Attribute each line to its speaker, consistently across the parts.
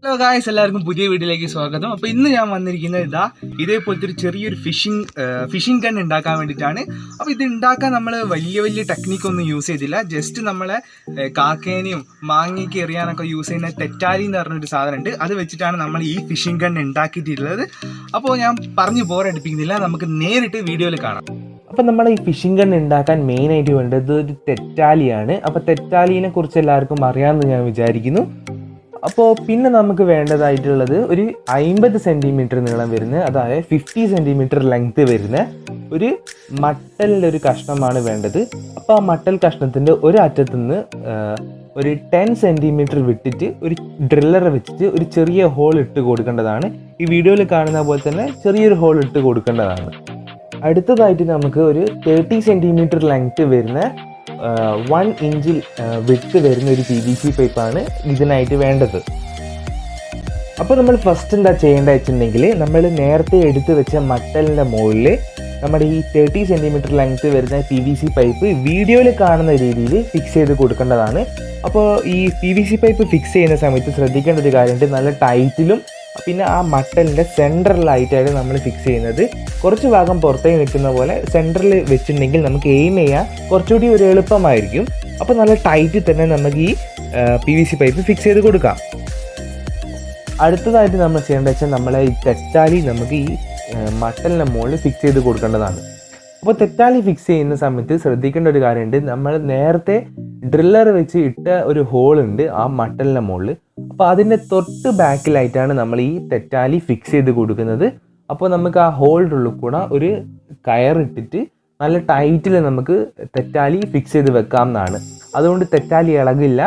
Speaker 1: Hello guys, എല്ലാവർക്കും പുതിയ വീഡിയോയിലേക്ക് സ്വാഗതം. അപ്പോൾ ഇന്ന് ഞാൻ വന്നിരിക്കുന്നത് ഇതേപോലത്തെ ഒരു ചെറിയൊരു ഫിഷിംഗ് ഗൺ ഉണ്ടാക്കാൻ വേണ്ടിയിട്ടാണ്. അപ്പോൾ ഇത് ഉണ്ടാക്കാൻ നമ്മൾ വലിയ ടെക്നിക്കൊന്നും യൂസ് ചെയ്തില്ല. ജസ്റ്റ് നമ്മളെ കാക്കേനെയും മാങ്ങയ്ക്ക് എറിയാനൊക്കെ യൂസ് ചെയ്യുന്ന തെറ്റാലി എന്ന് പറഞ്ഞൊരു സാധനമുണ്ട്. അത് വെച്ചിട്ടാണ് നമ്മൾ ഈ ഫിഷിംഗ് ഗൺ ഉണ്ടാക്കിയിട്ടുള്ളത്. അപ്പോൾ ഞാൻ പറഞ്ഞു ബോറടിപ്പിക്കുന്നില്ല, നമുക്ക് നേരിട്ട് വീഡിയോയിൽ കാണാം.
Speaker 2: അപ്പം നമ്മൾ ഈ ഫിഷിംഗ് ഗൺ ഉണ്ടാക്കാൻ മെയിനായിട്ട് വേണ്ടത് ഒരു തെറ്റാലിയാണ്. അപ്പോൾ തെറ്റാലിനെ കുറിച്ച് എല്ലാവർക്കും അറിയാമെന്ന് ഞാൻ വിചാരിക്കുന്നു. അപ്പോൾ പിന്നെ നമുക്ക് വേണ്ടതായിട്ടുള്ളത് ഒരു 50 സെൻറ്റിമീറ്റർ നീളം വരുന്ന, അതായത് 50 സെൻറ്റിമീറ്റർ ലെങ്ത്ത് വരുന്ന ഒരു മട്ടലിൻ്റെ ഒരു കഷ്ണമാണ് വേണ്ടത്. അപ്പോൾ ആ മട്ടൽ കഷ്ണത്തിൻ്റെ ഒരു അറ്റത്തു നിന്ന് ഒരു 10 സെൻറ്റിമീറ്റർ വിട്ടിട്ട് ഒരു ഡ്രില്ലർ വെച്ചിട്ട് ഒരു ചെറിയ ഹോൾ ഇട്ട് കൊടുക്കേണ്ടതാണ്. ഈ വീഡിയോയിൽ കാണുന്ന പോലെ തന്നെ ചെറിയൊരു ഹോൾ ഇട്ട് കൊടുക്കേണ്ടതാണ്. അടുത്തതായിട്ട് നമുക്ക് ഒരു 30 സെൻറ്റിമീറ്റർ ലെങ്ത്ത് വരുന്ന 1 ഇഞ്ചിൽ വിട്ട് വരുന്ന ഒരു PVC പൈപ്പാണ് ഇതിനായിട്ട് വേണ്ടത്. അപ്പോൾ നമ്മൾ ഫസ്റ്റ് എന്താ ചെയ്യേണ്ടത് വെച്ചിട്ടുണ്ടെങ്കിൽ, നമ്മൾ നേരത്തെ എടുത്ത് വെച്ച മട്ടലിൻ്റെ മുകളിൽ നമ്മുടെ ഈ 30 സെൻറ്റിമീറ്റർ ലെങ്ത്ത് വരുന്ന PVC പൈപ്പ് വീഡിയോയിൽ കാണുന്ന രീതിയിൽ ഫിക്സ് ചെയ്ത് കൊടുക്കേണ്ടതാണ്. അപ്പോൾ ഈ PVC പൈപ്പ് ഫിക്സ് ചെയ്യുന്ന സമയത്ത് ശ്രദ്ധിക്കേണ്ട ഒരു കാര്യമുണ്ട്, നല്ല ടൈറ്റിലും പിന്നെ ആ മട്ടലിൻ്റെ സെൻറ്ററിലായിട്ടാണ് നമ്മൾ ഫിക്സ് ചെയ്യുന്നത്. കുറച്ച് ഭാഗം പുറത്തേക്ക് നിൽക്കുന്ന പോലെ സെൻറ്ററിൽ വെച്ചിട്ടുണ്ടെങ്കിൽ നമുക്ക് എയിം ചെയ്യാൻ കുറച്ചുകൂടി ഒരു എളുപ്പമായിരിക്കും. അപ്പോൾ നല്ല ടൈറ്റിൽ തന്നെ നമുക്ക് ഈ PVC പൈപ്പ് ഫിക്സ് ചെയ്ത് കൊടുക്കാം. അടുത്തതായിട്ട് നമ്മൾ ചെയ്യേണ്ടത് വെച്ചാൽ നമ്മളെ ഈ തെറ്റാലി നമുക്ക് ഈ മട്ടലിൻ്റെ മുകളിൽ ഫിക്സ് ചെയ്ത് കൊടുക്കേണ്ടതാണ്. അപ്പോൾ തെറ്റാലി ഫിക്സ് ചെയ്യുന്ന സമയത്ത് ശ്രദ്ധിക്കേണ്ട ഒരു കാര്യമുണ്ട്, നമ്മൾ നേരത്തെ ഡ്രില്ലർ വെച്ച് ഇട്ട ഒരു ഹോളുണ്ട് ആ മട്ടലിൻ്റെ മുകളിൽ. അപ്പോൾ അതിൻ്റെ തൊട്ട് ബാക്കിലായിട്ടാണ് നമ്മൾ ഈ തെറ്റാലി ഫിക്സ് ചെയ്ത് കൊടുക്കുന്നത്. അപ്പോൾ നമുക്ക് ആ ഹോളിൻ്റെ ഉള്ളിൽ കൂടെ ഒരു കയറിട്ടിട്ട് നല്ല ടൈറ്റിൽ നമുക്ക് തെറ്റാലി ഫിക്സ് ചെയ്ത് വെക്കാവുന്നതാണ്. അതുകൊണ്ട് തെറ്റാലി ഇളകില്ല.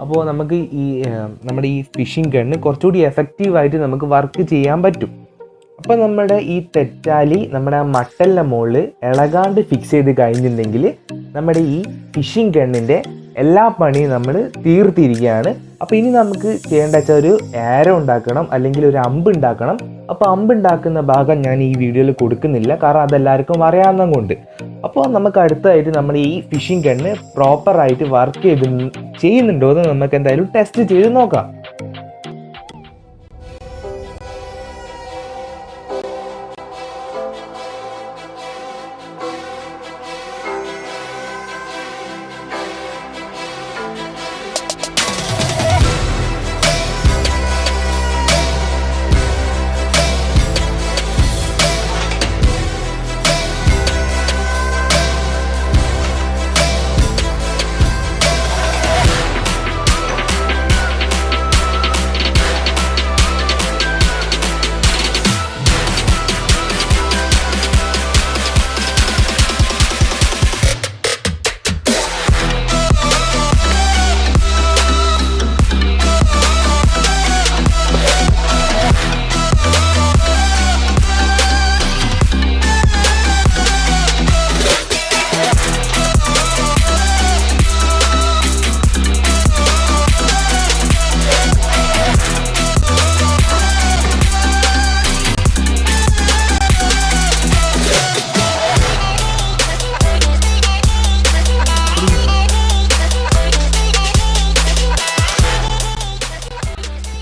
Speaker 2: അപ്പോൾ നമുക്ക് നമ്മുടെ ഈ ഫിഷിംഗ് ഗണ്ണ് കുറച്ചുകൂടി എഫക്റ്റീവായിട്ട് നമുക്ക് വർക്ക് ചെയ്യാൻ പറ്റും. അപ്പോൾ നമ്മുടെ ഈ തെറ്റാലി നമ്മുടെ ആ മട്ടലിൻ്റെ മുകളിൽ ഇളകാണ്ട് ഫിക്സ് ചെയ്ത് കഴിഞ്ഞിട്ടുണ്ടെങ്കിൽ നമ്മുടെ ഈ ഫിഷിംഗ് ഗണ്ണിൻ്റെ എല്ലാ പണിയും നമ്മൾ തീർത്തിരിക്കുകയാണ്. അപ്പോൾ ഇനി നമുക്ക് ചെയ്യേണ്ട വെച്ചാൽ ഒരു ആരോ ഉണ്ടാക്കണം, അല്ലെങ്കിൽ ഒരു അമ്പ് ഉണ്ടാക്കണം. അപ്പോൾ അമ്പ് ഉണ്ടാക്കുന്ന ഭാഗം ഞാൻ ഈ വീഡിയോയിൽ കൊടുക്കുന്നില്ല, കാരണം അതെല്ലാവർക്കും അറിയാവുന്നത് കൊണ്ട്. അപ്പോൾ നമുക്ക് അടുത്തതായിട്ട് നമ്മൾ ഈ ഫിഷിംഗ് ഗണ്ണ് പ്രോപ്പറായിട്ട് വർക്ക് ചെയ്യുന്നുണ്ടോ എന്ന് നമുക്ക് എന്തായാലും ടെസ്റ്റ് ചെയ്ത് നോക്കാം.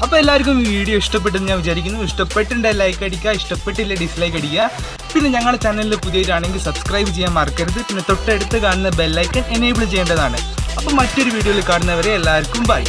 Speaker 1: അപ്പോൾ എല്ലാവർക്കും ഈ വീഡിയോ ഇഷ്ടപ്പെട്ടെന്ന് ഞാൻ വിചാരിക്കുന്നു. ഇഷ്ടപ്പെട്ടിട്ടുണ്ടെങ്കിൽ ലൈക്ക് അടിക്കുക, ഇഷ്ടപ്പെട്ടില്ല ഡിസ്ലൈക്ക് അടിക്കുക. പിന്നെ ഞങ്ങളുടെ ചാനലിൽ പുതിയതാണെങ്കിൽ സബ്സ്ക്രൈബ് ചെയ്യാൻ മറക്കരുത്. പിന്നെ തൊട്ടടുത്ത് കാണുന്ന ബെല്ലൈക്കൺ എനേബിൾ ചെയ്യേണ്ടതാണ്. അപ്പോൾ മറ്റൊരു വീഡിയോയിൽ കാണുന്നവരെ എല്ലാവർക്കും ബൈ.